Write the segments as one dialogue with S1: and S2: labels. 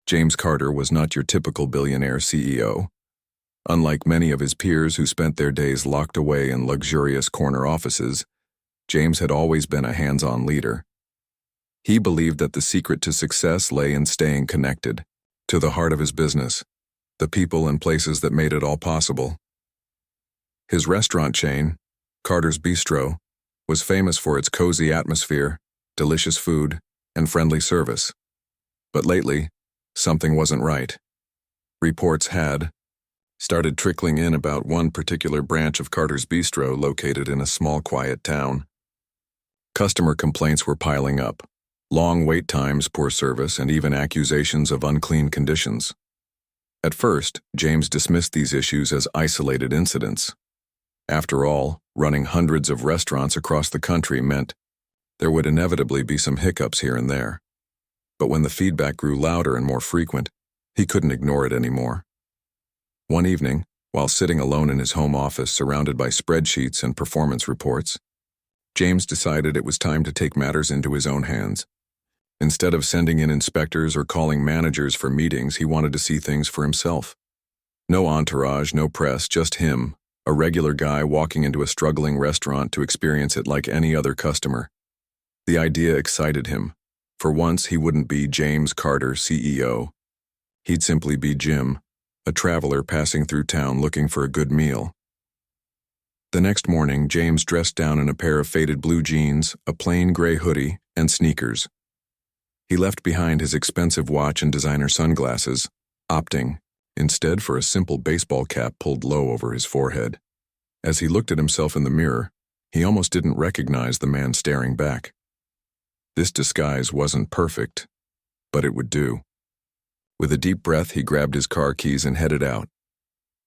S1: James Carter was not your typical billionaire CEO. Unlike many of his peers who spent their days locked away in luxurious corner offices, James had always been a hands-on leader. He believed that the secret to success lay in staying connected to the heart of his business, the people and places that made it all possible. His restaurant chain, Carter's Bistro, was famous for its cozy atmosphere, delicious food, and friendly service. But lately, something wasn't right. Reports had started trickling in about one particular branch of Carter's Bistro located in a small, quiet town. Customer complaints were piling up. Long wait times, poor service, and even accusations of unclean conditions. At first, James dismissed these issues as isolated incidents. After all, running hundreds of restaurants across the country meant there would inevitably be some hiccups here and there. But when the feedback grew louder and more frequent, he couldn't ignore it anymore. One evening, while sitting alone in his home office surrounded by spreadsheets and performance reports, James decided it was time to take matters into his own hands. Instead of sending in inspectors or calling managers for meetings, he wanted to see things for himself. No entourage, no press, just him, a regular guy walking into a struggling restaurant to experience it like any other customer. The idea excited him. For once, he wouldn't be James Carter, CEO. He'd simply be Jim, a traveler passing through town looking for a good meal. The next morning, James dressed down in a pair of faded blue jeans, a plain gray hoodie, and sneakers. He left behind his expensive watch and designer sunglasses, opting instead for a simple baseball cap pulled low over his forehead. As he looked at himself in the mirror, he almost didn't recognize the man staring back. This disguise wasn't perfect, but it would do. With a deep breath, he grabbed his car keys and headed out.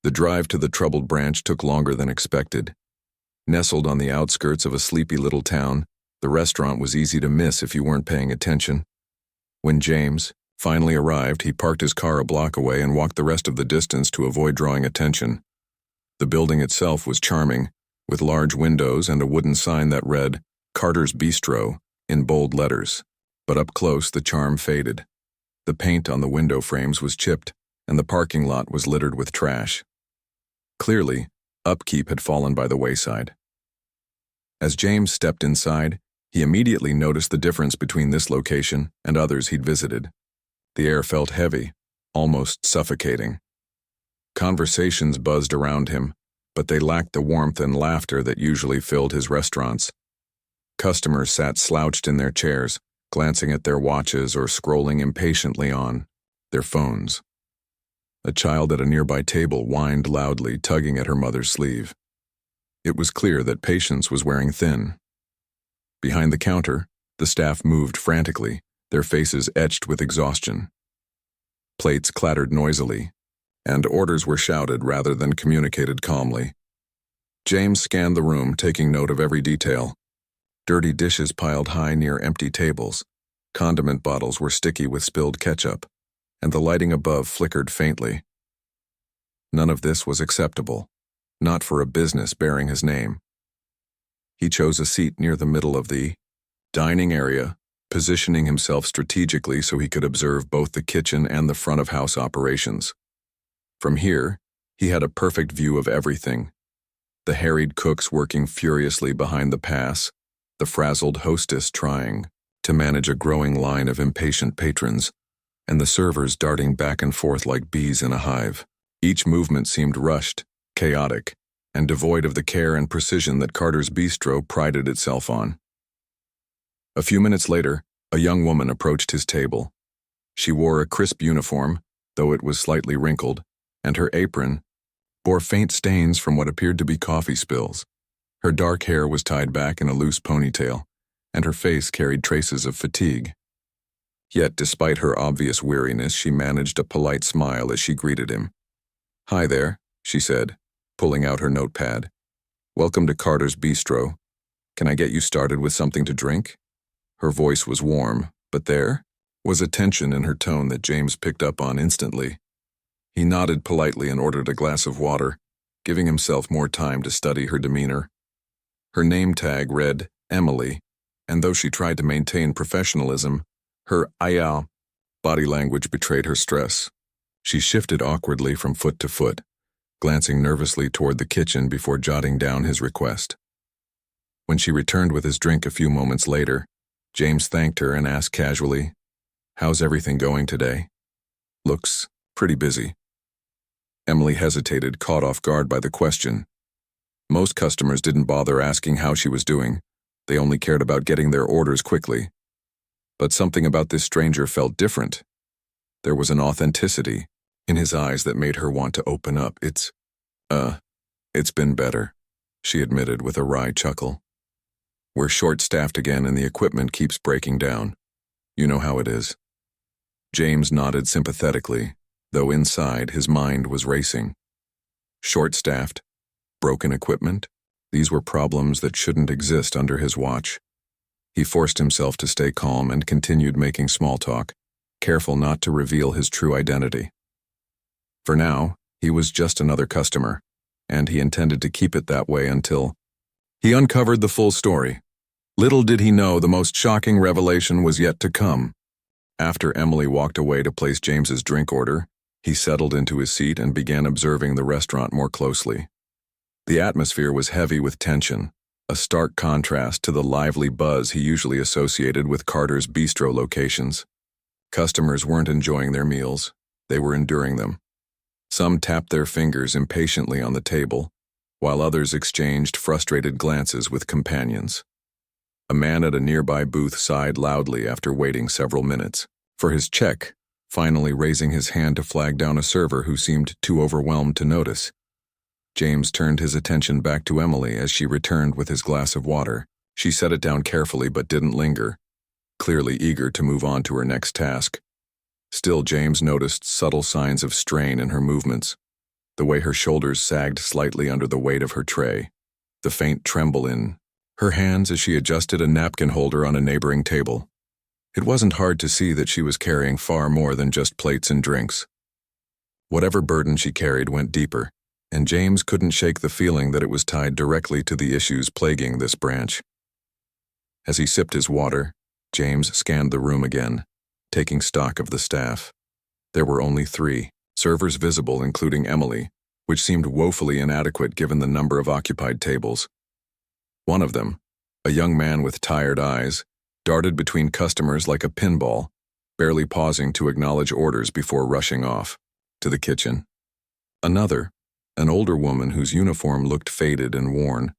S1: The drive to the troubled branch took longer than expected. Nestled on the outskirts of a sleepy little town, the restaurant was easy to miss if you weren't paying attention. When James finally arrived, he parked his car a block away and walked the rest of the distance to avoid drawing attention. The building itself was charming, with large windows and a wooden sign that read, "Carter's Bistro," in bold letters. But up close, the charm faded. The paint on the window frames was chipped, and the parking lot was littered with trash. Clearly, upkeep had fallen by the wayside. As James stepped inside, he immediately noticed the difference between this location and others he'd visited. The air felt heavy, almost suffocating. Conversations buzzed around him, but they lacked the warmth and laughter that usually filled his restaurants. Customers sat slouched in their chairs, glancing at their watches or scrolling impatiently on their phones. A child at a nearby table whined loudly, tugging at her mother's sleeve. It was clear that patience was wearing thin. Behind the counter, the staff moved frantically, their faces etched with exhaustion. Plates clattered noisily, and orders were shouted rather than communicated calmly. James scanned the room, taking note of every detail. Dirty dishes piled high near empty tables, condiment bottles were sticky with spilled ketchup, and the lighting above flickered faintly. None of this was acceptable, not for a business bearing his name. He chose a seat near the middle of the dining area, positioning himself strategically so he could observe both the kitchen and the front-of-house operations. From here, he had a perfect view of everything. The harried cooks working furiously behind the pass, the frazzled hostess trying to manage a growing line of impatient patrons, and the servers darting back and forth like bees in a hive. Each movement seemed rushed, chaotic, and devoid of the care and precision that Carter's Bistro prided itself on. A few minutes later, a young woman approached his table. She wore a crisp uniform, though it was slightly wrinkled, and her apron bore faint stains from what appeared to be coffee spills. Her dark hair was tied back in a loose ponytail, and her face carried traces of fatigue. Yet, despite her obvious weariness, she managed a polite smile as she greeted him. "Hi there," she said, pulling out her notepad. "Welcome to Carter's Bistro. Can I get you started with something to drink?" Her voice was warm, but there was a tension in her tone that James picked up on instantly. He nodded politely and ordered a glass of water, giving himself more time to study her demeanor. Her name tag read Emily, and though she tried to maintain professionalism, her "Aya" Body language betrayed her stress. She shifted awkwardly from foot to foot, glancing nervously toward the kitchen before jotting down his request. When she returned with his drink a few moments later, James thanked her and asked casually, "How's everything going today?" "Looks pretty busy." Emily hesitated, caught off guard by the question. Most customers didn't bother asking how she was doing. They only cared about getting their orders quickly. But something about this stranger felt different. There was an authenticity in his eyes that made her want to open up. It's been better," she admitted with a wry chuckle. "We're short-staffed again and the equipment keeps breaking down. You know how it is." James nodded sympathetically, though inside his mind was racing. Short-staffed? Broken equipment? These were problems that shouldn't exist under his watch. He forced himself to stay calm and continued making small talk, careful not to reveal his true identity. For now, he was just another customer, and he intended to keep it that way until he uncovered the full story. Little did he know the most shocking revelation was yet to come. After Emily walked away to place James's drink order, he settled into his seat and began observing the restaurant more closely. The atmosphere was heavy with tension, a stark contrast to the lively buzz he usually associated with Carter's bistro locations. Customers weren't enjoying their meals, they were enduring them. Some tapped their fingers impatiently on the table, while others exchanged frustrated glances with companions. A man at a nearby booth sighed loudly after waiting several minutes for his check, finally raising his hand to flag down a server who seemed too overwhelmed to notice. James turned his attention back to Emily as she returned with his glass of water. She set it down carefully but didn't linger, clearly eager to move on to her next task. Still, James noticed subtle signs of strain in her movements, the way her shoulders sagged slightly under the weight of her tray, the faint tremble in her hands as she adjusted a napkin holder on a neighboring table. It wasn't hard to see that she was carrying far more than just plates and drinks. Whatever burden she carried went deeper, and James couldn't shake the feeling that it was tied directly to the issues plaguing this branch. As he sipped his water, James scanned the room again, taking stock of the staff. There were only 3 servers visible, including Emily, which seemed woefully inadequate given the number of occupied tables. One of them, a young man with tired eyes, darted between customers like a pinball, barely pausing to acknowledge orders before rushing off to the kitchen. Another, an older woman whose uniform looked faded and worn,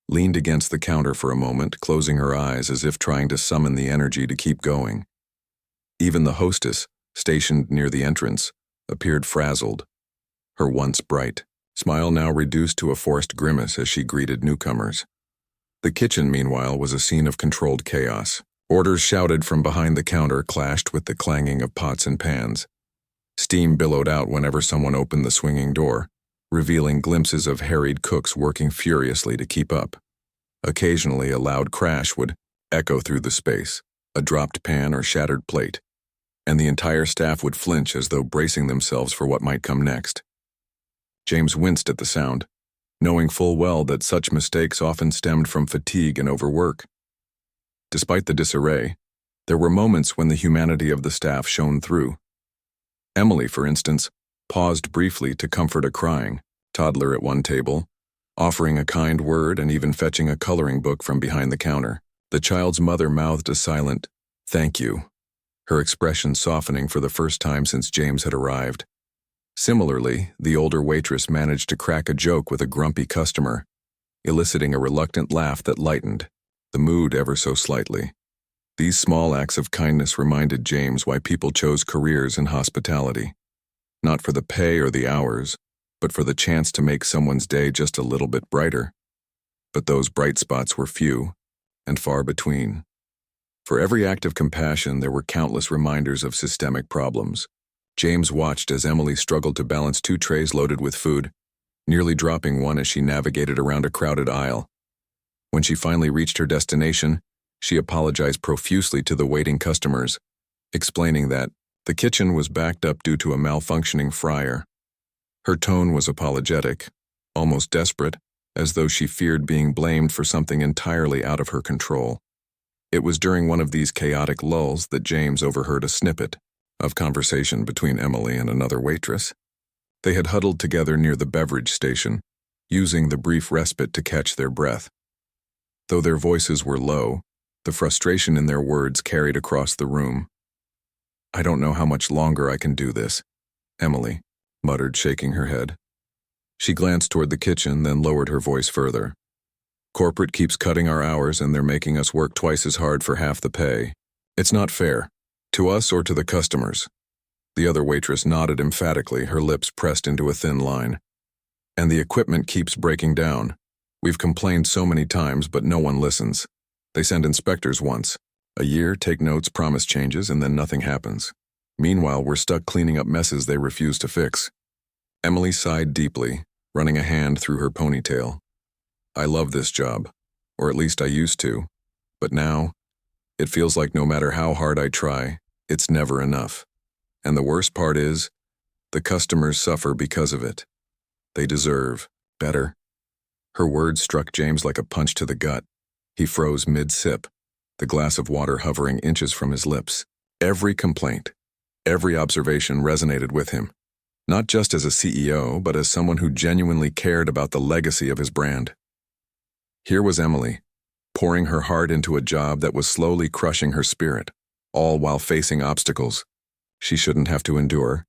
S1: leaned against the counter for a moment, closing her eyes as if trying to summon the energy to keep going. Even the hostess, stationed near the entrance, appeared frazzled, her once bright smile now reduced to a forced grimace as she greeted newcomers. The kitchen, meanwhile, was a scene of controlled chaos. Orders shouted from behind the counter clashed with the clanging of pots and pans. Steam billowed out whenever someone opened the swinging door, revealing glimpses of harried cooks working furiously to keep up. Occasionally, a loud crash would echo through the space, a dropped pan or shattered plate, and the entire staff would flinch as though bracing themselves for what might come next. James winced at the sound, knowing full well that such mistakes often stemmed from fatigue and overwork. Despite the disarray, there were moments when the humanity of the staff shone through. Emily, for instance, paused briefly to comfort a crying toddler at one table, offering a kind word and even fetching a coloring book from behind the counter. The child's mother mouthed a silent, "Thank you," her expression softening for the first time since James had arrived. Similarly, the older waitress managed to crack a joke with a grumpy customer, eliciting a reluctant laugh that lightened the mood ever so slightly. These small acts of kindness reminded James why people chose careers in hospitality. Not for the pay or the hours, but for the chance to make someone's day just a little bit brighter. But those bright spots were few and far between. For every act of compassion, there were countless reminders of systemic problems. James watched as Emily struggled to balance 2 trays loaded with food, nearly dropping one as she navigated around a crowded aisle. When she finally reached her destination, she apologized profusely to the waiting customers, explaining that the kitchen was backed up due to a malfunctioning fryer. Her tone was apologetic, almost desperate, as though she feared being blamed for something entirely out of her control. It was during one of these chaotic lulls that James overheard a snippet. of conversation between Emily and another waitress. They had huddled together near the beverage station, using the brief respite to catch their breath. Though their voices were low, the frustration in their words carried across the room. "I don't know how much longer I can do this," Emily muttered, shaking her head. She glanced toward the kitchen, then lowered her voice further. "Corporate keeps cutting our hours and they're making us work twice as hard for half the pay. It's not fair, to us or to the customers." The other waitress nodded emphatically, her lips pressed into a thin line. "And the equipment keeps breaking down. We've complained so many times, but no one listens. They send inspectors once a year, take notes, promise changes, and then nothing happens. Meanwhile, we're stuck cleaning up messes they refuse to fix." Emily sighed deeply, running a hand through her ponytail. "I love this job, or at least I used to, but now, it feels like no matter how hard I try, it's never enough. And the worst part is, the customers suffer because of it. They deserve better." Her words struck James like a punch to the gut. He froze mid-sip, the glass of water hovering inches from his lips. Every complaint, every observation resonated with him, not just as a CEO, but as someone who genuinely cared about the legacy of his brand. Here was Emily, pouring her heart into a job that was slowly crushing her spirit, all while facing obstacles she shouldn't have to endure.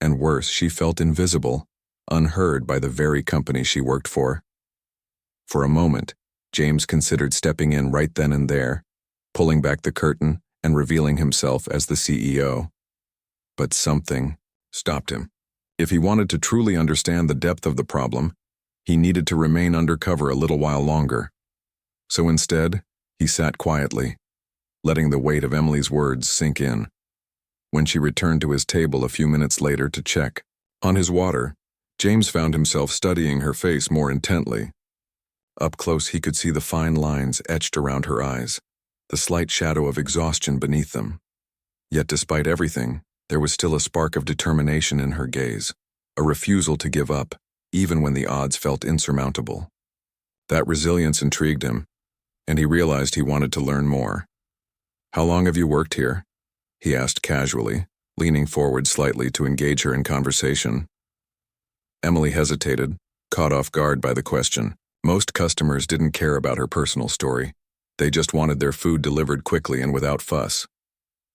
S1: And worse, she felt invisible, unheard by the very company she worked for. For a moment, James considered stepping in right then and there, pulling back the curtain and revealing himself as the CEO. But something stopped him. If he wanted to truly understand the depth of the problem, he needed to remain undercover a little while longer. So instead, he sat quietly, letting the weight of Emily's words sink in. When she returned to his table a few minutes later to check on his water, James found himself studying her face more intently. Up close, he could see the fine lines etched around her eyes, the slight shadow of exhaustion beneath them. Yet despite everything, there was still a spark of determination in her gaze, a refusal to give up, even when the odds felt insurmountable. That resilience intrigued him, and he realized he wanted to learn more. "How long have you worked here?" he asked casually, leaning forward slightly to engage her in conversation. Emily hesitated, caught off guard by the question. Most customers didn't care about her personal story. They just wanted their food delivered quickly and without fuss.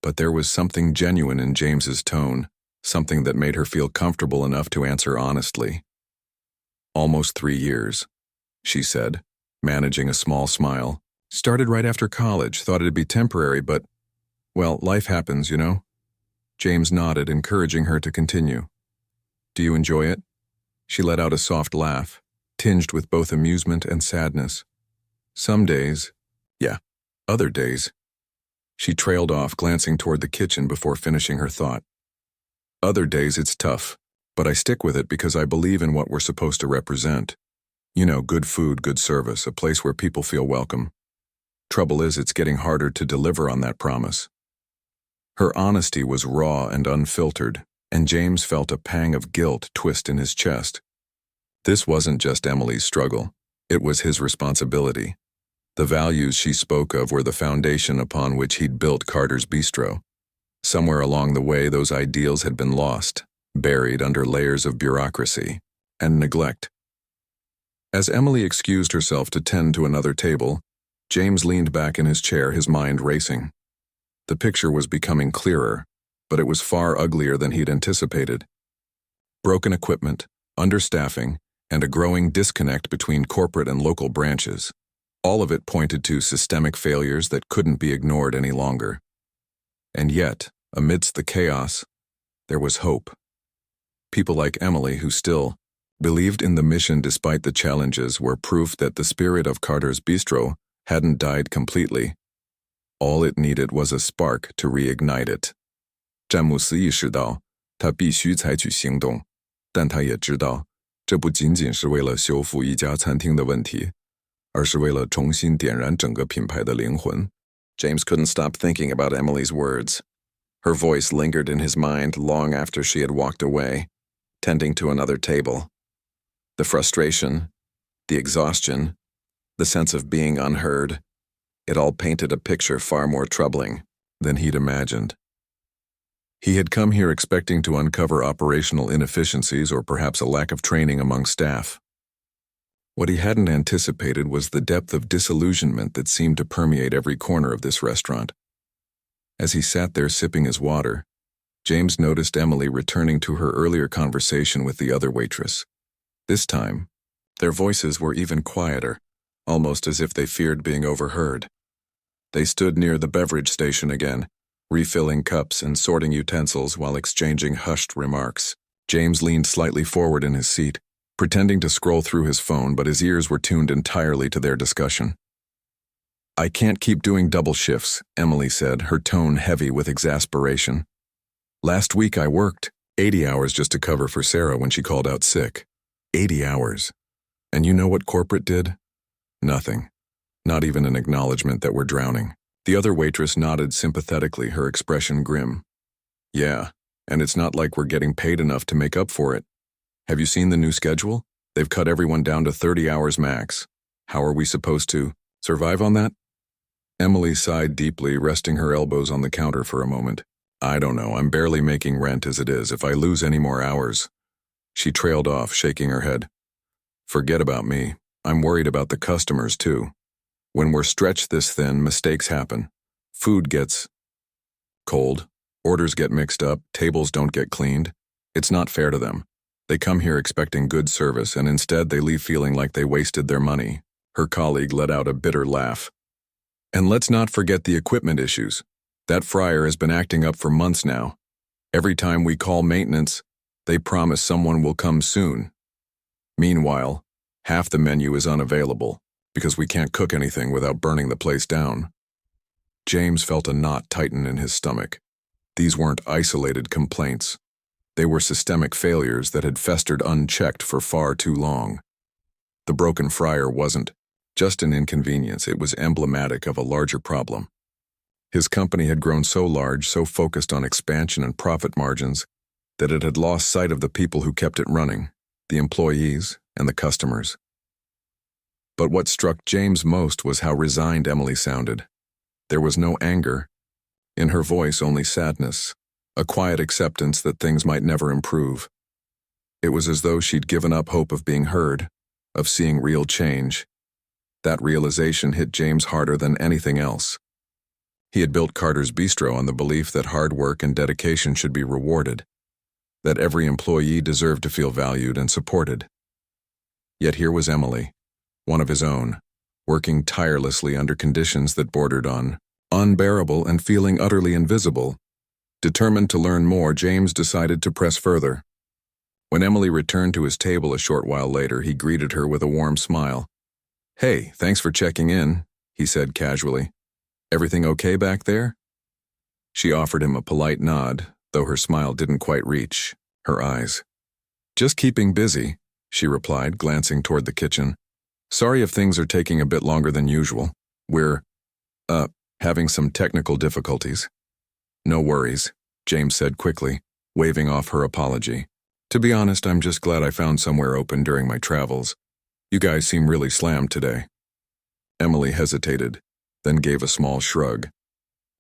S1: But there was something genuine in James's tone, something that made her feel comfortable enough to answer honestly. "Almost 3 years, she said, managing a small smile. "Started right after college, thought it'd be temporary, but, well, life happens, you know?" James nodded, encouraging her to continue. "Do you enjoy it?" She let out a soft laugh, tinged with both amusement and sadness. "Some days, yeah. Other days." She trailed off, glancing toward the kitchen before finishing her thought. "Other days it's tough, but I stick with it because I believe in what we're supposed to represent. You know, good food, good service, a place where people feel welcome. Trouble is, it's getting harder to deliver on that promise." Her honesty was raw and unfiltered, and James felt a pang of guilt twist in his chest. This wasn't just Emily's struggle, it was his responsibility. The values she spoke of were the foundation upon which he'd built Carter's Bistro. Somewhere along the way, those ideals had been lost, buried under layers of bureaucracy and neglect. As Emily excused herself to tend to another table, James leaned back in his chair, his mind racing. The picture was becoming clearer, but it was far uglier than he'd anticipated. Broken equipment, understaffing, and a growing disconnect between corporate and local branches. All of it pointed to systemic failures that couldn't be ignored any longer. And yet, amidst the chaos, there was hope. People like Emily, who still believed in the mission despite the challenges, were proof that the spirit of Carter's Bistro hadn't died completely. All it needed was a spark to reignite it. 詹姆斯意识到，他必须采取行动，但他也知道，这不仅仅是为了修复一家餐厅的问题，而是为了重新点燃整个品牌的灵魂。James couldn't stop thinking about Emily's words. Her voice lingered in his mind long after she had walked away, tending to another table. The frustration, the exhaustion, the sense of being unheard, it all painted a picture far more troubling than he'd imagined. He had come here expecting to uncover operational inefficiencies or perhaps a lack of training among staff. What he hadn't anticipated was the depth of disillusionment that seemed to permeate every corner of this restaurant. As he sat there sipping his water, James noticed Emily returning to her earlier conversation with the other waitress. This time, their voices were even quieter, almost as if they feared being overheard. They stood near the beverage station again, refilling cups and sorting utensils while exchanging hushed remarks. James leaned slightly forward in his seat, pretending to scroll through his phone, but his ears were tuned entirely to their discussion. "I can't keep doing double shifts," Emily said, her tone heavy with exasperation. "Last week I worked 80 hours just to cover for Sarah when she called out sick. 80 hours. And you know what corporate did? Nothing. Not even an acknowledgement that we're drowning." The other waitress nodded sympathetically, her expression grim. "Yeah, and it's not like we're getting paid enough to make up for it. Have you seen the new schedule? They've cut everyone down to 30 hours max. How are we supposed to survive on that?" Emily sighed deeply, resting her elbows on the counter for a moment. "I don't know, I'm barely making rent as it is. If I lose any more hours..." She trailed off, shaking her head. "Forget about me. I'm worried about the customers, too. When we're stretched this thin, mistakes happen. Food gets cold, orders get mixed up, tables don't get cleaned. It's not fair to them. They come here expecting good service, and instead they leave feeling like they wasted their money." Her colleague let out a bitter laugh. "And let's not forget the equipment issues. That fryer has been acting up for months now. Every time we call maintenance, they promise someone will come soon. Meanwhile, half the menu is unavailable, because we can't cook anything without burning the place down." James felt a knot tighten in his stomach. These weren't isolated complaints. They were systemic failures that had festered unchecked for far too long. The broken fryer wasn't just an inconvenience, it was emblematic of a larger problem. His company had grown so large, so focused on expansion and profit margins, that it had lost sight of the people who kept it running, the employees and the customers. But what struck James most was how resigned Emily sounded. There was no anger. In her voice, only sadness, a quiet acceptance that things might never improve. It was as though she'd given up hope of being heard, of seeing real change. That realization hit James harder than anything else. He had built Carter's Bistro on the belief that hard work and dedication should be rewarded, that every employee deserved to feel valued and supported. Yet here was Emily, one of his own, working tirelessly under conditions that bordered on unbearable and feeling utterly invisible. Determined to learn more, James decided to press further. When Emily returned to his table a short while later, he greeted her with a warm smile. "Hey, thanks for checking in," he said casually. "Everything okay back there?" She offered him a polite nod, though her smile didn't quite reach her eyes. "Just keeping busy," she replied, glancing toward the kitchen. "Sorry if things are taking a bit longer than usual. We're, having some technical difficulties." "No worries," James said quickly, waving off her apology. "To be honest, I'm just glad I found somewhere open during my travels. You guys seem really slammed today." Emily hesitated, then gave a small shrug.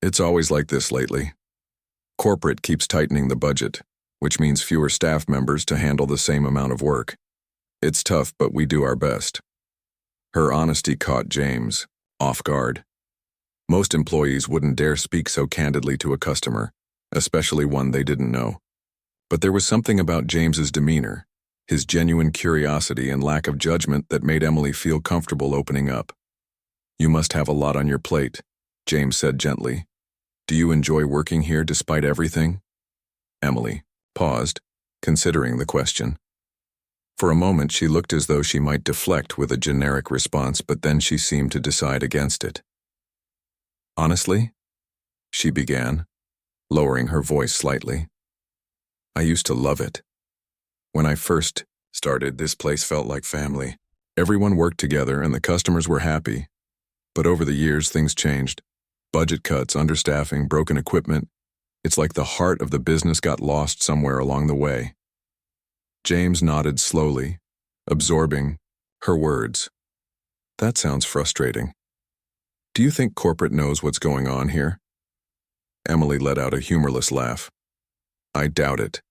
S1: "It's always like this lately. Corporate keeps tightening the budget, which means fewer staff members to handle the same amount of work. It's tough, but we do our best." Her honesty caught James off guard. Most employees wouldn't dare speak so candidly to a customer, especially one they didn't know. But there was something about James's demeanor, his genuine curiosity and lack of judgment, that made Emily feel comfortable opening up. "You must have a lot on your plate," James said gently. "Do you enjoy working here despite everything?" Emily paused, considering the question. For a moment she looked as though she might deflect with a generic response, but then she seemed to decide against it. "Honestly," she began, lowering her voice slightly, "I used to love it. When I first started, this place felt like family. Everyone worked together and the customers were happy. But over the years, things changed. Budget cuts, understaffing, broken equipment. It's like the heart of the business got lost somewhere along the way." James nodded slowly, absorbing her words. "That sounds frustrating. Do you think corporate knows what's going on here?" Emily let out a humorless laugh. I doubt it.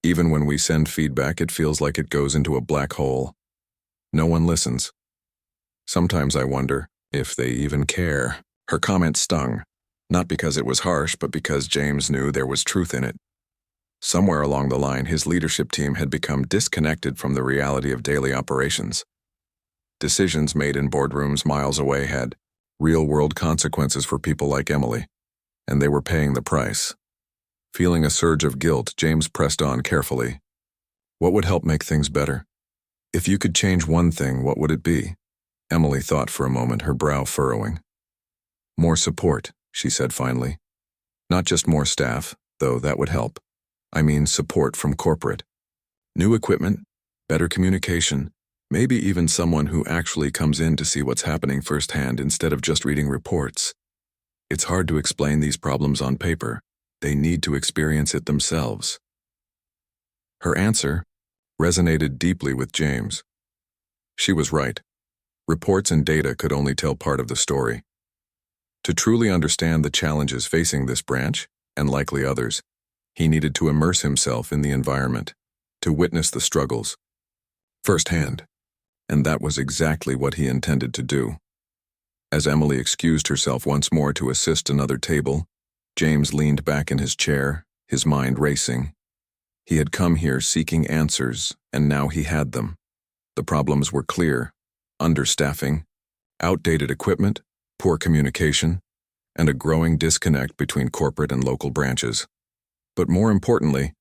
S1: Even when we send feedback, it feels like it goes into a black hole. No one listens. Sometimes I wonder if they even care. Her comment stung, not because it was harsh, but because James knew there was truth in it. Somewhere along the line, his leadership team had become disconnected from the reality of daily operations. Decisions made in boardrooms miles away had real-world consequences for people like Emily, and they were paying the price. Feeling a surge of guilt, James pressed on carefully. What would help make things better? If you could change one thing, what would it be? Emily thought for a moment, her brow furrowing. More support, she said finally. Not just more staff, though that would help. I mean support from corporate. New equipment, better communication, maybe even someone who actually comes in to see what's happening firsthand instead of just reading reports. It's hard to explain these problems on paper. They need to experience it themselves. Her answer resonated deeply with James. She was right. Reports and data could only tell part of the story. To truly understand the challenges facing this branch, and likely others, he needed to immerse himself in the environment, to witness the struggles firsthand. And that was exactly what he intended to do. As Emily excused herself once more to assist another table, James leaned back in his chair, his mind racing. He had come here seeking answers, and now he had them. The problems were clear: understaffing, outdated equipment, poor communication, and a growing disconnect between corporate and local branches. But more importantly,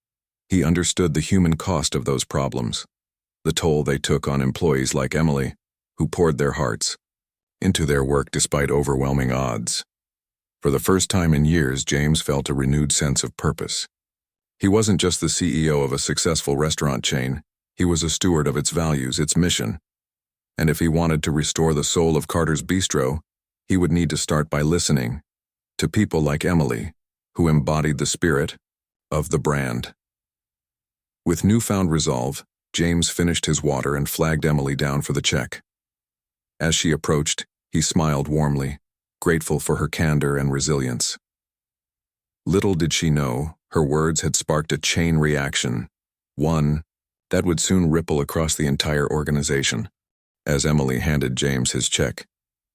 S1: he understood the human cost of those problems, the toll they took on employees like Emily, who poured their hearts into their work despite overwhelming odds. For the first time in years, James felt a renewed sense of purpose. He wasn't just the CEO of a successful restaurant chain, he was a steward of its values, its mission. And if he wanted to restore the soul of Carter's Bistro, he would need to start by listening to people like Emily, who embodied the spirit of the brand. With newfound resolve, James finished his water and flagged Emily down for the check. As she approached, he smiled warmly, grateful for her candor and resilience. Little did she know, her words had sparked a chain reaction, one that would soon ripple across the entire organization. As Emily handed James his check,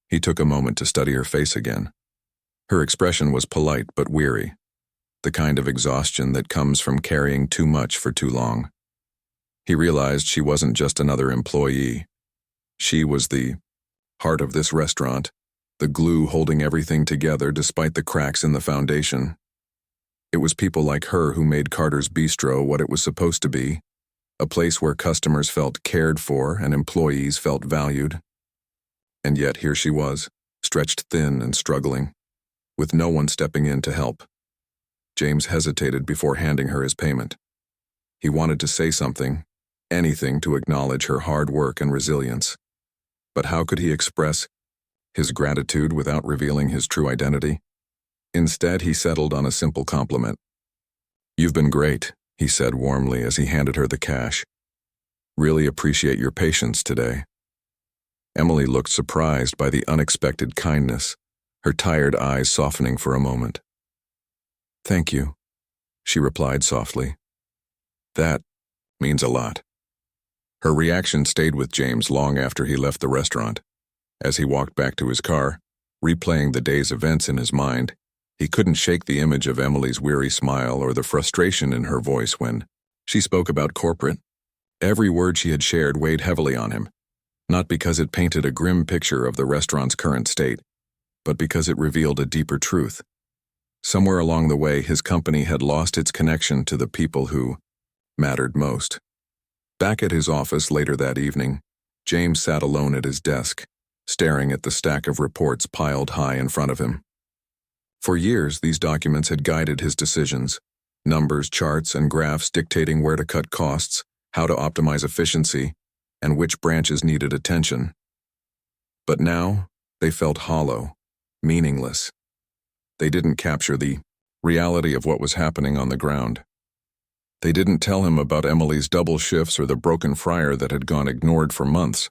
S1: he took a moment to study her face again. Her expression was polite but weary, the kind of exhaustion that comes from carrying too much for too long. He realized she wasn't just another employee. She was the heart of this restaurant, the glue holding everything together despite the cracks in the foundation. It was people like her who made Carter's Bistro what it was supposed to be, a place where customers felt cared for and employees felt valued. And yet here she was, stretched thin and struggling, with no one stepping in to help. James hesitated before handing her his payment. He wanted to say something, anything to acknowledge her hard work and resilience. But how could he express his gratitude without revealing his true identity? Instead, he settled on a simple compliment. "You've been great," he said warmly as he handed her the cash. "Really appreciate your patience today." Emily looked surprised by the unexpected kindness, her tired eyes softening for a moment. "Thank you," she replied softly. "That means a lot." Her reaction stayed with James long after he left the restaurant. As he walked back to his car, replaying the day's events in his mind, he couldn't shake the image of Emily's weary smile or the frustration in her voice when she spoke about corporate. Every word she had shared weighed heavily on him, not because it painted a grim picture of the restaurant's current state, but because it revealed a deeper truth. Somewhere along the way, his company had lost its connection to the people who mattered most. Back at his office later that evening, James sat alone at his desk, staring at the stack of reports piled high in front of him. For years, these documents had guided his decisions, numbers, charts, and graphs dictating where to cut costs, how to optimize efficiency, and which branches needed attention. But now, they felt hollow, meaningless. They didn't capture the reality of what was happening on the ground. They didn't tell him about Emily's double shifts or the broken fryer that had gone ignored for months.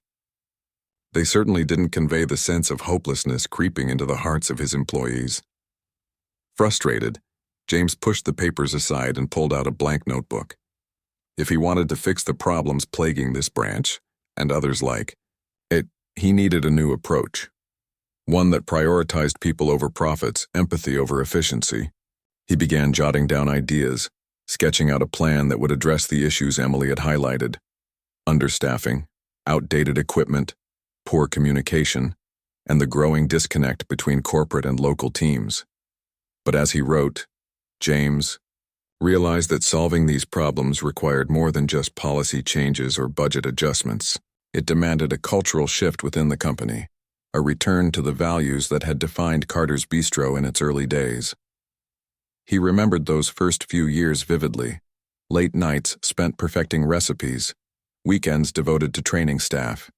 S1: They certainly didn't convey the sense of hopelessness creeping into the hearts of his employees. Frustrated, James pushed the papers aside and pulled out a blank notebook. If he wanted to fix the problems plaguing this branch, and others like it, he needed a new approach. One that prioritized people over profits, empathy over efficiency. He began jotting down ideas, sketching out a plan that would address the issues Emily had highlighted: understaffing, outdated equipment, poor communication, and the growing disconnect between corporate and local teams. But as he wrote, James realized that solving these problems required more than just policy changes or budget adjustments. It demanded a cultural shift within the company, a return to the values that had defined Carter's Bistro in its early days. He remembered those first few years vividly: late nights spent perfecting recipes, weekends devoted to training staff,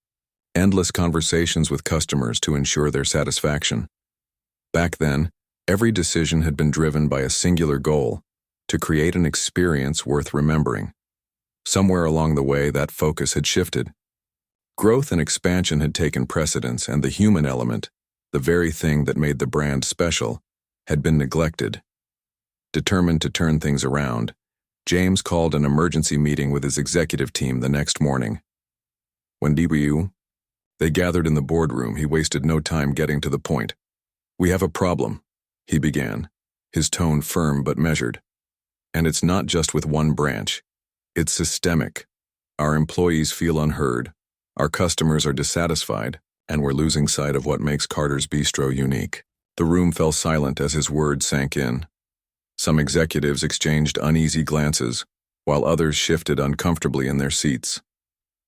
S1: endless conversations with customers to ensure their satisfaction. Back then, every decision had been driven by a singular goal: to create an experience worth remembering. Somewhere along the way, that focus had shifted. Growth and expansion had taken precedence, and the human element, the very thing that made the brand special, had been neglected. Determined to turn things around, James called an emergency meeting with his executive team the next morning. When they gathered in the boardroom, he wasted no time getting to the point. "We have a problem," he began, his tone firm but measured. "And it's not just with one branch. It's systemic. Our employees feel unheard, our customers are dissatisfied, and we're losing sight of what makes Carter's Bistro unique." The room fell silent as his words sank in. Some executives exchanged uneasy glances, while others shifted uncomfortably in their seats.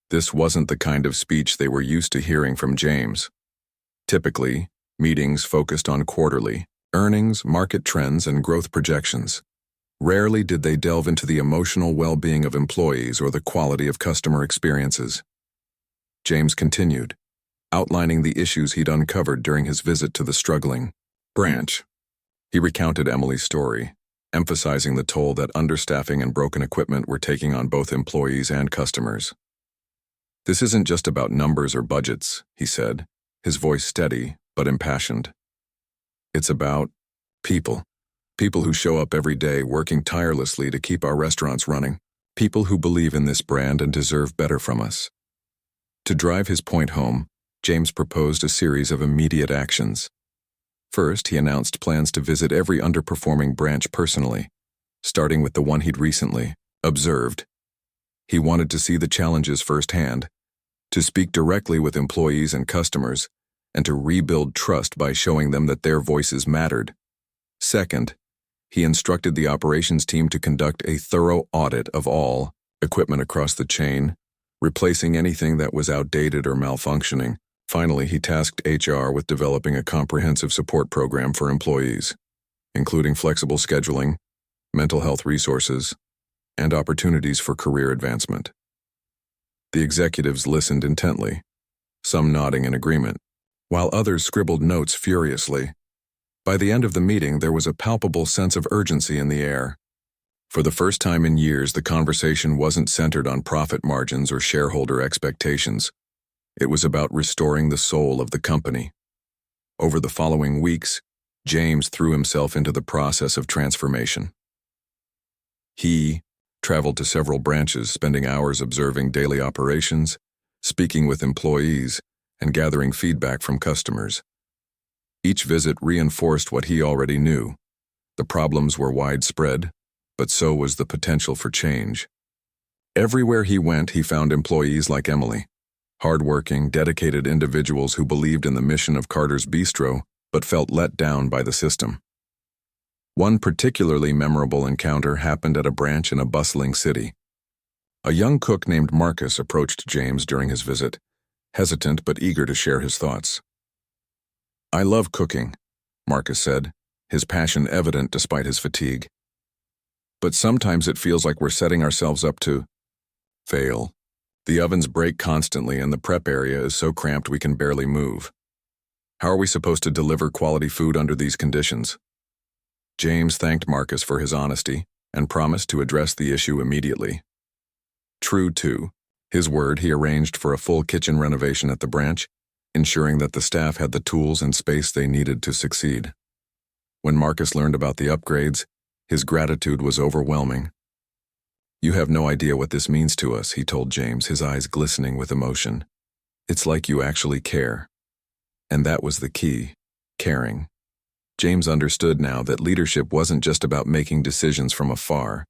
S1: This wasn't the kind of speech they were used to hearing from James. Typically, meetings focused on quarterly earnings, market trends, and growth projections. Rarely did they delve into the emotional well-being of employees or the quality of customer experiences. James continued, outlining the issues he'd uncovered during his visit to the struggling branch. He recounted Emily's story, emphasizing the toll that understaffing and broken equipment were taking on both employees and customers. "This isn't just about numbers or budgets," he said, his voice steady but impassioned. "It's about people. People who show up every day working tirelessly to keep our restaurants running. People who believe in this brand and deserve better from us." To drive his point home, James proposed a series of immediate actions. First, he announced plans to visit every underperforming branch personally, starting with the one he'd recently observed. He wanted to see the challenges firsthand, to speak directly with employees and customers, and to rebuild trust by showing them that their voices mattered. Second, he instructed the operations team to conduct a thorough audit of all equipment across the chain, replacing anything that was outdated or malfunctioning. Finally, he tasked HR with developing a comprehensive support program for employees, including flexible scheduling, mental health resources, and opportunities for career advancement. The executives listened intently, some nodding in agreement, while others scribbled notes furiously. By the end of the meeting, there was a palpable sense of urgency in the air. For the first time in years, the conversation wasn't centered on profit margins or shareholder expectations. It was about restoring the soul of the company. Over the following weeks, James threw himself into the process of transformation. He traveled to several branches, spending hours observing daily operations, speaking with employees, and gathering feedback from customers. Each visit reinforced what he already knew. The problems were widespread, but so was the potential for change. Everywhere he went, he found employees like Emily, hardworking, dedicated individuals who believed in the mission of Carter's Bistro, but felt let down by the system. One particularly memorable encounter happened at a branch in a bustling city. A young cook named Marcus approached James during his visit, hesitant but eager to share his thoughts. "I love cooking," Marcus said, his passion evident despite his fatigue. "But sometimes it feels like we're setting ourselves up to fail. The ovens break constantly and the prep area is so cramped we can barely move. How are we supposed to deliver quality food under these conditions?" James thanked Marcus for his honesty and promised to address the issue immediately. True to his word, he arranged for a full kitchen renovation at the branch, ensuring that the staff had the tools and space they needed to succeed. When Marcus learned about the upgrades, His gratitude was overwhelming. "You have no idea what this means to us," he told James, his eyes glistening with emotion. "It's like you actually care." And that was the key: caring. James understood now that leadership wasn't just about making decisions from afar.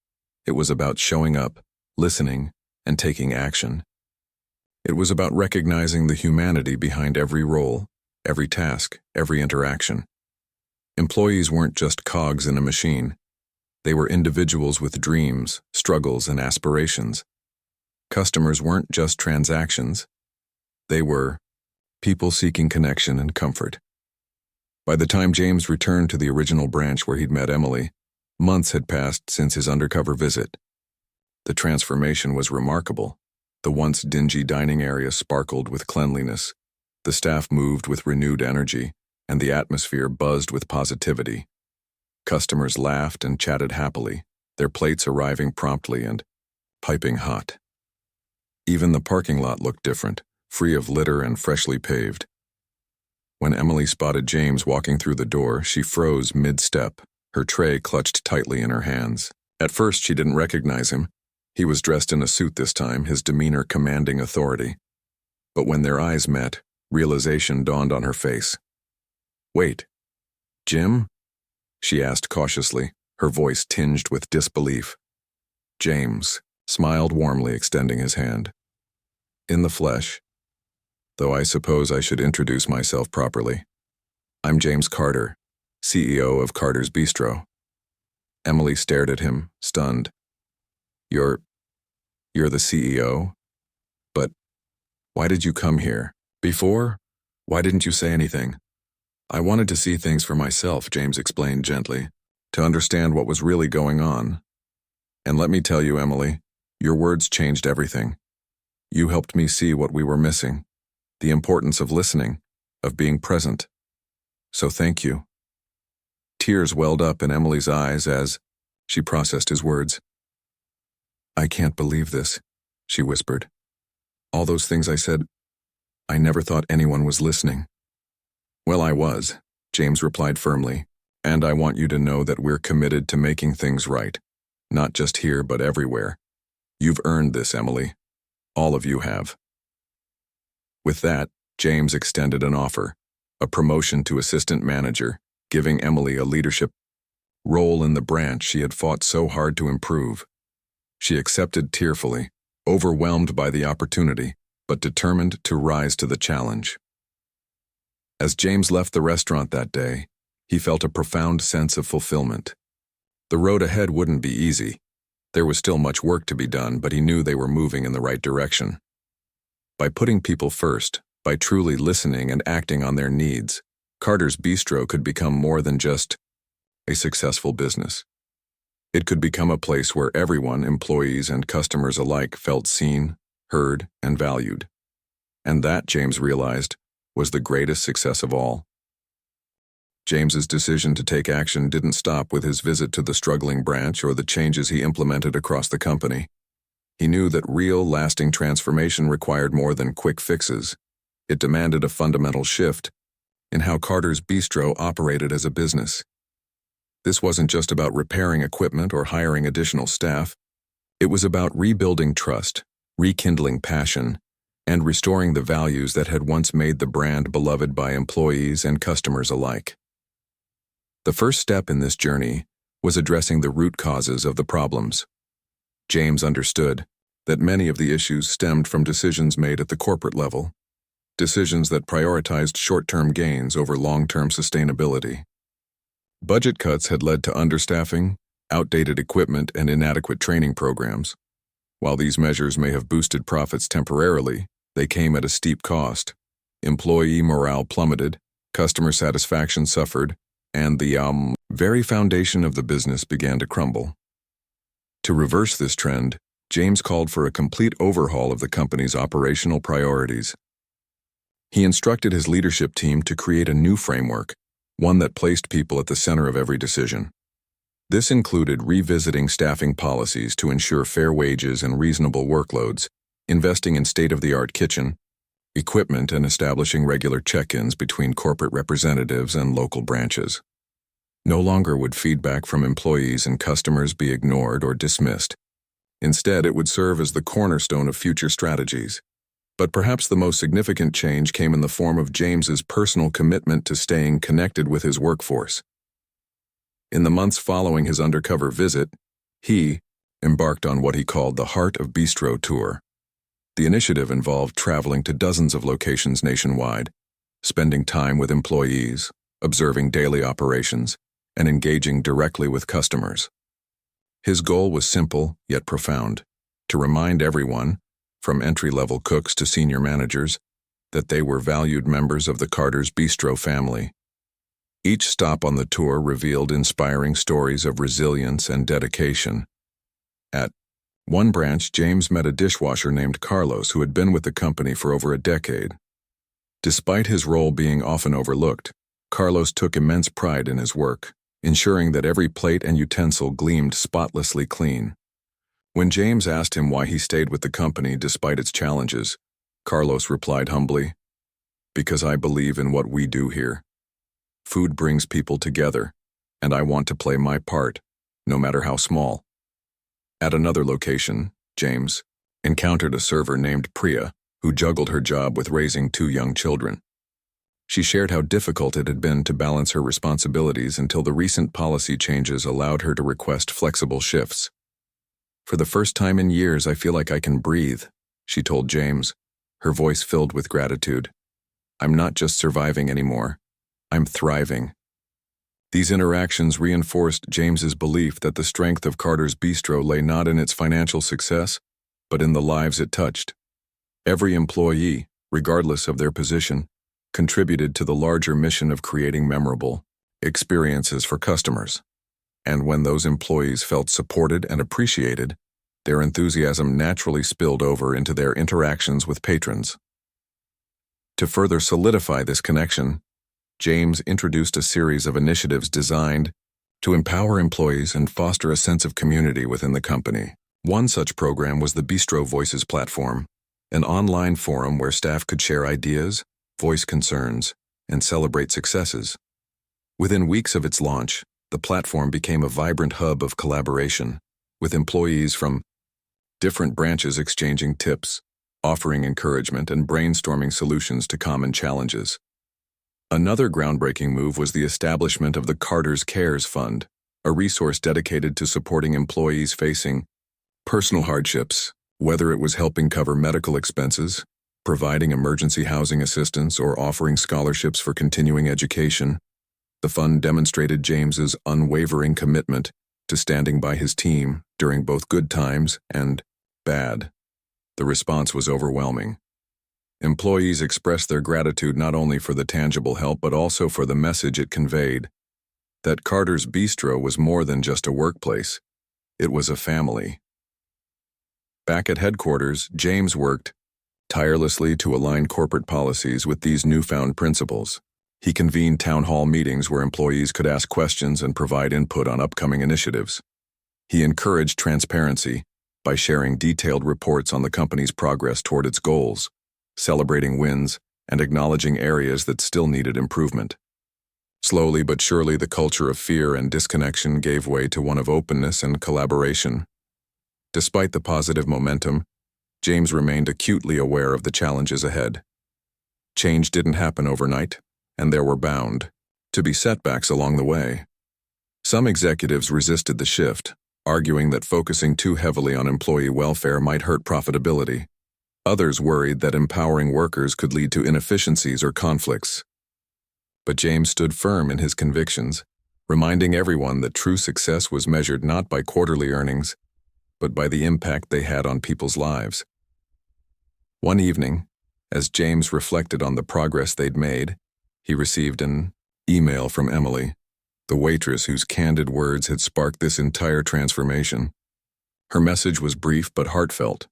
S1: It was about showing up, listening, and taking action. It was about recognizing the humanity behind every role, every task, every interaction. Employees weren't just cogs in a machine. They were individuals with dreams, struggles, and aspirations. Customers weren't just transactions. They were people seeking connection and comfort. By the time James returned to the original branch where he'd met Emily, months had passed since his undercover visit. The transformation was remarkable. The once dingy dining area sparkled with cleanliness. The staff moved with renewed energy, and the atmosphere buzzed with positivity. Customers laughed and chatted happily, their plates arriving promptly and piping hot. Even the parking lot looked different, free of litter and freshly paved. When Emily spotted James walking through the door, she froze mid-step, her tray clutched tightly in her hands. At first, she didn't recognize him. He was dressed in a suit this time, his demeanor commanding authority. But when their eyes met, realization dawned on her face. "Wait, Jim?" she asked cautiously, her voice tinged with disbelief. James smiled warmly, extending his hand. "In the flesh. Though I suppose I should introduce myself properly. I'm James Carter, CEO of Carter's Bistro." Emily stared at him, stunned. You're the CEO? But why did you come here? Before, why didn't you say anything?" "I wanted to see things for myself," James explained gently, "to understand what was really going on. And let me tell you, Emily, your words changed everything. You helped me see what we were missing, the importance of listening, of being present. So thank you." Tears welled up in Emily's eyes as she processed his words. "I can't believe this," she whispered. "All those things I said, I never thought anyone was listening." "Well, I was," James replied firmly, "and I want you to know that we're committed to making things right, not just here but everywhere. You've earned this, Emily. All of you have." With that, James extended an offer, a promotion to assistant manager, giving Emily a leadership role in the branch she had fought so hard to improve. She accepted tearfully, overwhelmed by the opportunity, but determined to rise to the challenge. As James left the restaurant that day, he felt a profound sense of fulfillment. The road ahead wouldn't be easy. There was still much work to be done, but he knew they were moving in the right direction. By putting people first, by truly listening and acting on their needs, Carter's Bistro could become more than just a successful business. It could become a place where everyone, employees and customers alike, felt seen, heard, and valued. And that, James realized, was the greatest success of all. James's decision to take action didn't stop with his visit to the struggling branch or the changes he implemented across the company. He knew that real, lasting transformation required more than quick fixes. It demanded a fundamental shift in how Carter's Bistro operated as a business. This wasn't just about repairing equipment or hiring additional staff. It was about rebuilding trust, rekindling passion, and restoring the values that had once made the brand beloved by employees and customers alike. The first step in this journey was addressing the root causes of the problems. James understood that many of the issues stemmed from decisions made at the corporate level, decisions that prioritized short-term gains over long-term sustainability. Budget cuts had led to understaffing, outdated equipment, and inadequate training programs. While these measures may have boosted profits temporarily, they came at a steep cost. Employee morale plummeted, customer satisfaction suffered, and the very foundation of the business began to crumble. To reverse this trend, James called for a complete overhaul of the company's operational priorities. He instructed his leadership team to create a new framework, one that placed people at the center of every decision. This included revisiting staffing policies to ensure fair wages and reasonable workloads, investing in state-of-the-art kitchen equipment, and establishing regular check-ins between corporate representatives and local branches. No longer would feedback from employees and customers be ignored or dismissed. Instead, it would serve as the cornerstone of future strategies. But perhaps the most significant change came in the form of James's personal commitment to staying connected with his workforce. In the months following his undercover visit, he embarked on what he called the Heart of Bistro tour. The initiative involved traveling to dozens of locations nationwide, spending time with employees, observing daily operations, and engaging directly with customers. His goal was simple yet profound: to remind everyone, from entry-level cooks to senior managers, that they were valued members of the Carter's Bistro family. Each stop on the tour revealed inspiring stories of resilience and dedication. At one branch, James met a dishwasher named Carlos who had been with the company for over a decade. Despite his role being often overlooked, Carlos took immense pride in his work, ensuring that every plate and utensil gleamed spotlessly clean. When James asked him why he stayed with the company despite its challenges, Carlos replied humbly, "Because I believe in what we do here. Food brings people together, and I want to play my part, no matter how small." At another location, James encountered a server named Priya, who juggled her job with raising 2 young children. She shared how difficult it had been to balance her responsibilities until the recent policy changes allowed her to request flexible shifts. "For the first time in years, I feel like I can breathe," she told James, her voice filled with gratitude. "I'm not just surviving anymore. I'm thriving." These interactions reinforced James's belief that the strength of Carter's Bistro lay not in its financial success, but in the lives it touched. Every employee, regardless of their position, contributed to the larger mission of creating memorable experiences for customers. And when those employees felt supported and appreciated, their enthusiasm naturally spilled over into their interactions with patrons. To further solidify this connection, James introduced a series of initiatives designed to empower employees and foster a sense of community within the company. One such program was the Bistro Voices platform, an online forum where staff could share ideas, voice concerns, and celebrate successes. Within weeks of its launch, the platform became a vibrant hub of collaboration, with employees from different branches exchanging tips, offering encouragement, and brainstorming solutions to common challenges. Another groundbreaking move was the establishment of the Carter's Cares Fund, a resource dedicated to supporting employees facing personal hardships, whether it was helping cover medical expenses, providing emergency housing assistance, or offering scholarships for continuing education. The fund demonstrated James's unwavering commitment to standing by his team during both good times and bad. The response was overwhelming. Employees expressed their gratitude not only for the tangible help but also for the message it conveyed, that Carter's Bistro was more than just a workplace. It was a family. Back at headquarters, James worked tirelessly to align corporate policies with these newfound principles. He convened town hall meetings where employees could ask questions and provide input on upcoming initiatives. He encouraged transparency by sharing detailed reports on the company's progress toward its goals, celebrating wins, and acknowledging areas that still needed improvement. Slowly but surely, the culture of fear and disconnection gave way to one of openness and collaboration. Despite the positive momentum, James remained acutely aware of the challenges ahead. Change didn't happen overnight, and there were bound to be setbacks along the way. Some executives resisted the shift, arguing that focusing too heavily on employee welfare might hurt profitability. Others worried that empowering workers could lead to inefficiencies or conflicts. But James stood firm in his convictions, reminding everyone that true success was measured not by quarterly earnings, but by the impact they had on people's lives. One evening, as James reflected on the progress they'd made, he received an email from Emily, the waitress whose candid words had sparked this entire transformation. Her message was brief but heartfelt.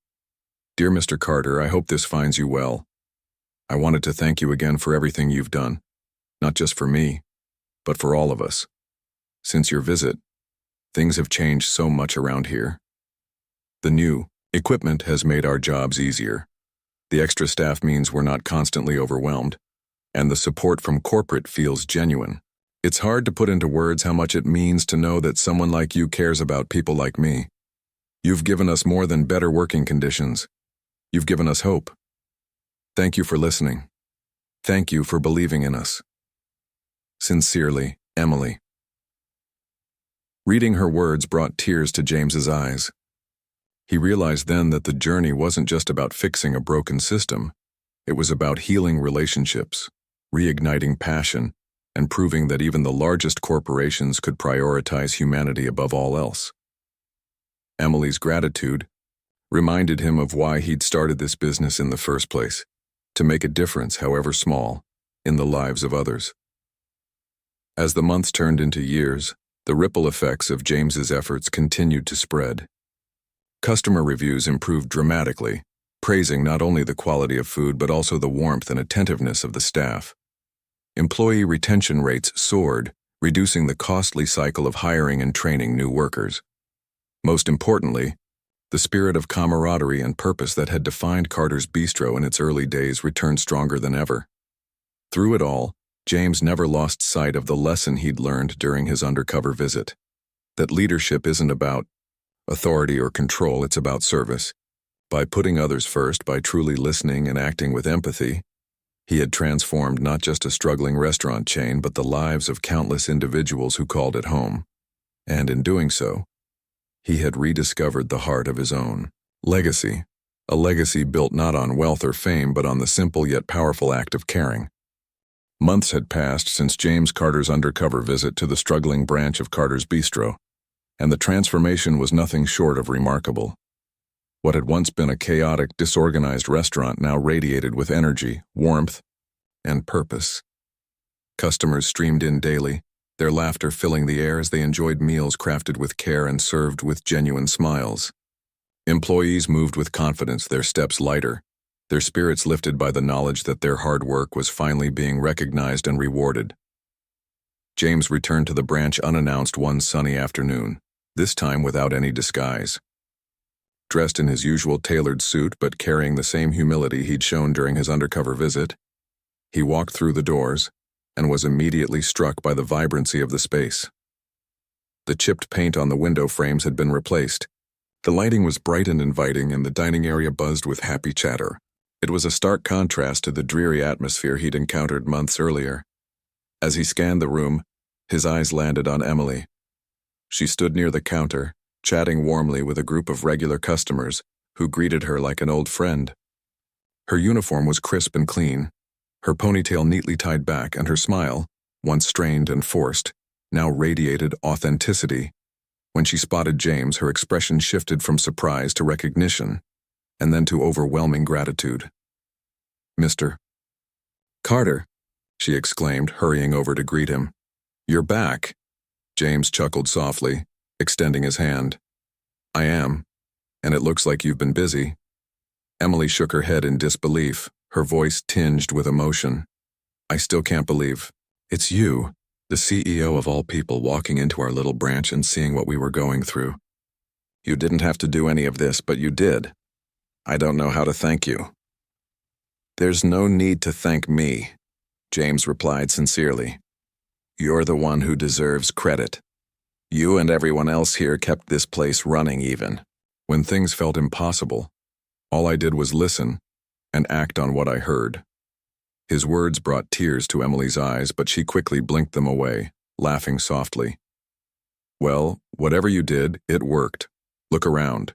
S1: "Dear Mr. Carter, I hope this finds you well. I wanted to thank you again for everything you've done, not just for me, but for all of us. Since your visit, things have changed so much around here. The new equipment has made our jobs easier. The extra staff means we're not constantly overwhelmed, and the support from corporate feels genuine. It's hard to put into words how much it means to know that someone like you cares about people like me. You've given us more than better working conditions. You've given us hope. Thank you for listening. Thank you for believing in us. Sincerely, Emily. Reading her words brought tears to James's eyes. He realized then that the journey wasn't just about fixing a broken system. It was about healing relationships, reigniting passion, and proving that even the largest corporations could prioritize humanity above all else. Emily's gratitude reminded him of why he'd started this business in the first place, to make a difference, however small, in the lives of others. As the months turned into years, the ripple effects of James's efforts continued to spread. Customer reviews improved dramatically, praising not only the quality of food but also the warmth and attentiveness of the staff. Employee retention rates soared, reducing the costly cycle of hiring and training new workers. Most importantly, the spirit of camaraderie and purpose that had defined Carter's Bistro in its early days returned stronger than ever. Through it all, James never lost sight of the lesson he'd learned during his undercover visit. That leadership isn't about authority or control, it's about service. By putting others first, by truly listening and acting with empathy, he had transformed not just a struggling restaurant chain but the lives of countless individuals who called it home. And in doing so, he had rediscovered the heart of his own legacy, a legacy built not on wealth or fame but on the simple yet powerful act of caring. Months had passed since James Carter's undercover visit to the struggling branch of Carter's Bistro, and the transformation was nothing short of remarkable. What had once been a chaotic, disorganized restaurant now radiated with energy, warmth, and purpose. Customers streamed in daily, their laughter filling the air as they enjoyed meals crafted with care and served with genuine smiles. Employees moved with confidence, their steps lighter, their spirits lifted by the knowledge that their hard work was finally being recognized and rewarded. James returned to the branch unannounced one sunny afternoon, this time without any disguise. Dressed in his usual tailored suit but carrying the same humility he'd shown during his undercover visit, he walked through the doors and was immediately struck by the vibrancy of the space. The chipped paint on the window frames had been replaced. The lighting was bright and inviting, and the dining area buzzed with happy chatter. It was a stark contrast to the dreary atmosphere he'd encountered months earlier. As he scanned the room, his eyes landed on Emily. She stood near the counter, chatting warmly with a group of regular customers who greeted her like an old friend. Her uniform was crisp and clean, her ponytail neatly tied back, and her smile, once strained and forced, now radiated authenticity. When she spotted James, her expression shifted from surprise to recognition, and then to overwhelming gratitude. "Mr. Carter," she exclaimed, hurrying over to greet him. "You're back." James chuckled softly, extending his hand. "I am, and it looks like you've been busy." Emily shook her head in disbelief, her voice tinged with emotion. "I still can't believe it's you, the CEO of all people, walking into our little branch and seeing what we were going through. You didn't have to do any of this, but you did. I don't know how to thank you." "There's no need to thank me," James replied sincerely. "You're the one who deserves credit. You and everyone else here kept this place running even when things felt impossible. All I did was listen and act on what I heard." His words brought tears to Emily's eyes, but she quickly blinked them away, laughing softly. "Well, whatever you did, it worked. Look around.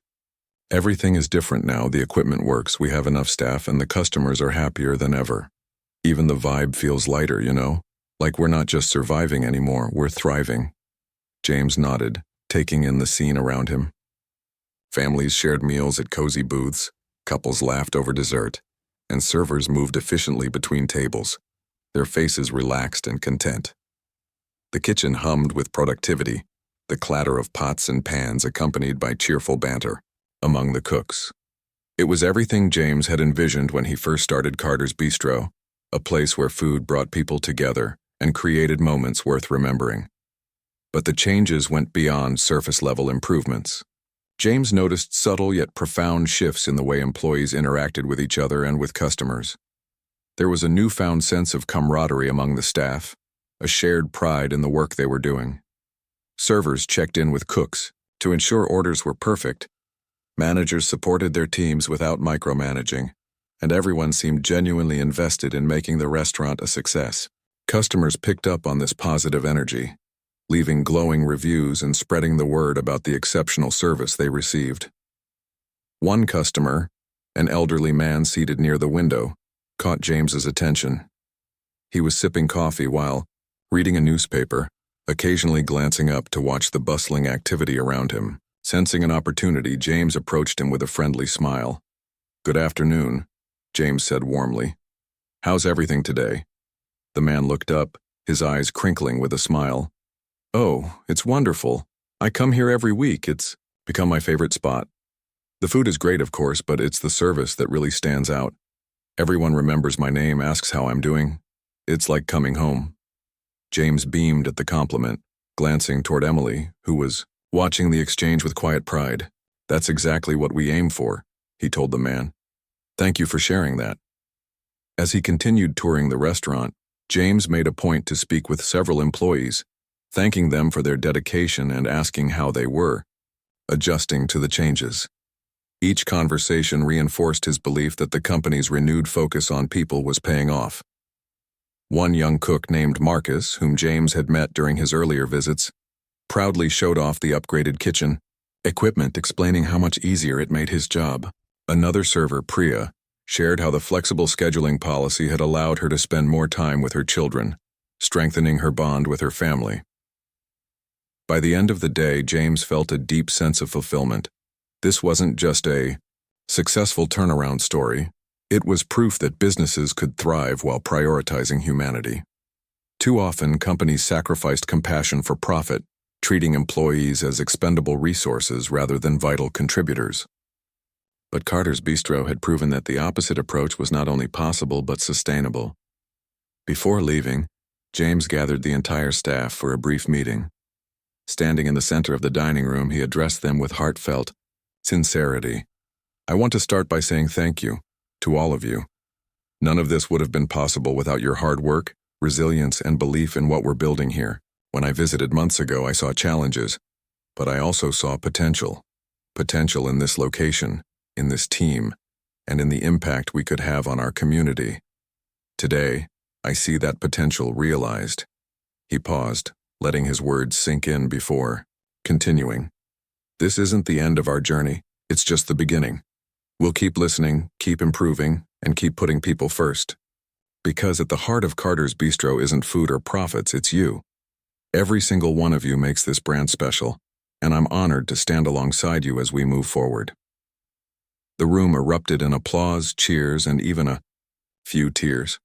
S1: Everything is different now. The equipment works, we have enough staff, and the customers are happier than ever. Even the vibe feels lighter, you know? Like we're not just surviving anymore, we're thriving." James nodded, taking in the scene around him. Families shared meals at cozy booths, couples laughed over dessert, and servers moved efficiently between tables, their faces relaxed and content. The kitchen hummed with productivity, the clatter of pots and pans accompanied by cheerful banter among the cooks. It was everything James had envisioned when he first started Carter's Bistro, a place where food brought people together and created moments worth remembering. But the changes went beyond surface-level improvements. James noticed subtle yet profound shifts in the way employees interacted with each other and with customers. There was a newfound sense of camaraderie among the staff, a shared pride in the work they were doing. Servers checked in with cooks to ensure orders were perfect. Managers supported their teams without micromanaging, and everyone seemed genuinely invested in making the restaurant a success. Customers picked up on this positive energy, leaving glowing reviews and spreading the word about the exceptional service they received. One customer, an elderly man seated near the window, caught James's attention. He was sipping coffee while reading a newspaper, occasionally glancing up to watch the bustling activity around him. Sensing an opportunity, James approached him with a friendly smile. "Good afternoon," James said warmly. "How's everything today?" The man looked up, his eyes crinkling with a smile. "Oh, it's wonderful. I come here every week. It's become my favorite spot. The food is great, of course, but it's the service that really stands out. Everyone remembers my name, asks how I'm doing. It's like coming home." James beamed at the compliment, glancing toward Emily, who was watching the exchange with quiet pride. "That's exactly what we aim for," he told the man. "Thank you for sharing that." As he continued touring the restaurant, James made a point to speak with several employees, thanking them for their dedication and asking how they were, adjusting to the changes. Each conversation reinforced his belief that the company's renewed focus on people was paying off. One young cook named Marcus, whom James had met during his earlier visits, proudly showed off the upgraded kitchen equipment, explaining how much easier it made his job. Another server, Priya, shared how the flexible scheduling policy had allowed her to spend more time with her children, strengthening her bond with her family. By the end of the day, James felt a deep sense of fulfillment. This wasn't just a successful turnaround story. It was proof that businesses could thrive while prioritizing humanity. Too often, companies sacrificed compassion for profit, treating employees as expendable resources rather than vital contributors. But Carter's Bistro had proven that the opposite approach was not only possible but sustainable. Before leaving, James gathered the entire staff for a brief meeting. Standing in the center of the dining room, he addressed them with heartfelt sincerity. "I want to start by saying thank you to all of you. None of this would have been possible without your hard work, resilience, and belief in what we're building here. When I visited months ago, I saw challenges, but I also saw potential. Potential in this location, in this team, and in the impact we could have on our community. Today, I see that potential realized." He paused, letting his words sink in before continuing. "This isn't the end of our journey, it's just the beginning. We'll keep listening, keep improving, and keep putting people first. Because at the heart of Carter's Bistro isn't food or profits, it's you. Every single one of you makes this brand special, and I'm honored to stand alongside you as we move forward." The room erupted in applause, cheers, and even a few tears.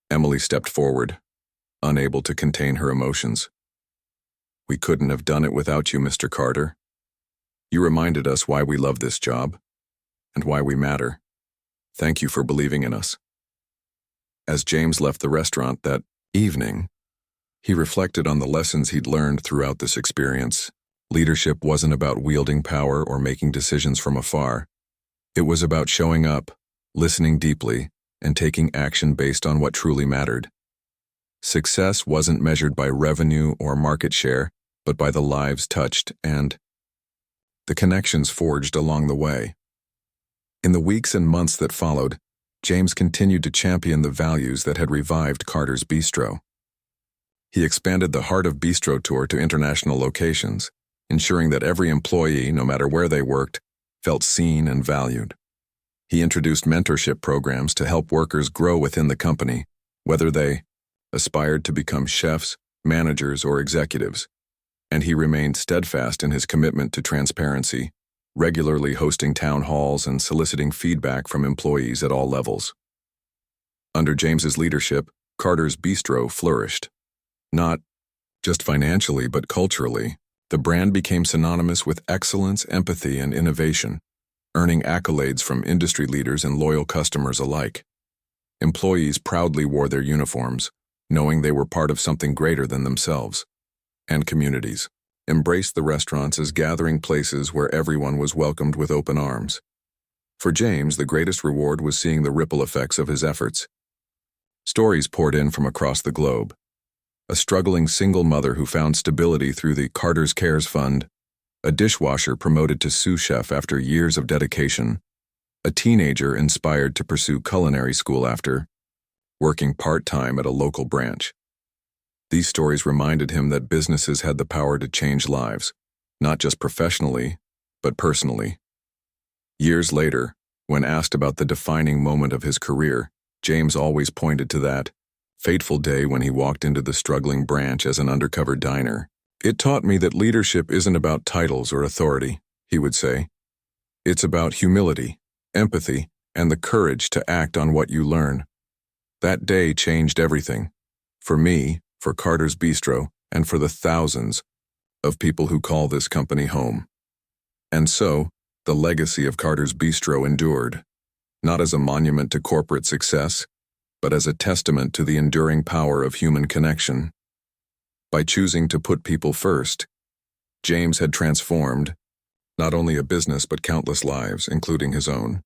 S1: Emily stepped forward, unable to contain her emotions. "We couldn't have done it without you, Mr. Carter. You reminded us why we love this job, and why we matter. Thank you for believing in us." As James left the restaurant that evening, he reflected on the lessons he'd learned throughout this experience. Leadership wasn't about wielding power or making decisions from afar. It was about showing up, listening deeply, and taking action based on what truly mattered. Success wasn't measured by revenue or market share, but by the lives touched and the connections forged along the way. In the weeks and months that followed, James continued to champion the values that had revived Carter's Bistro. He expanded the Heart of Bistro tour to international locations, ensuring that every employee, no matter where they worked, felt seen and valued. He introduced mentorship programs to help workers grow within the company, whether they aspired to become chefs, managers, or executives. And he remained steadfast in his commitment to transparency, regularly hosting town halls and soliciting feedback from employees at all levels. Under James's leadership, Carter's Bistro flourished. Not just financially, but culturally. The brand became synonymous with excellence, empathy, and innovation, earning accolades from industry leaders and loyal customers alike. Employees proudly wore their uniforms, knowing they were part of something greater than themselves. And communities embraced the restaurants as gathering places where everyone was welcomed with open arms. For James, the greatest reward was seeing the ripple effects of his efforts. Stories poured in from across the globe, a struggling single mother who found stability through the Carter's Cares Fund, a dishwasher promoted to sous chef after years of dedication, a teenager inspired to pursue culinary school after working part-time at a local branch. These stories reminded him that businesses had the power to change lives, not just professionally, but personally. Years later, when asked about the defining moment of his career, James always pointed to that fateful day when he walked into the struggling branch as an undercover diner. "It taught me that leadership isn't about titles or authority," he would say. "It's about humility, empathy, and the courage to act on what you learn." That day changed everything. For me, for Carter's Bistro, and for the thousands of people who call this company home. And so, the legacy of Carter's Bistro endured, not as a monument to corporate success, but as a testament to the enduring power of human connection. By choosing to put people first, James had transformed not only a business but countless lives, including his own.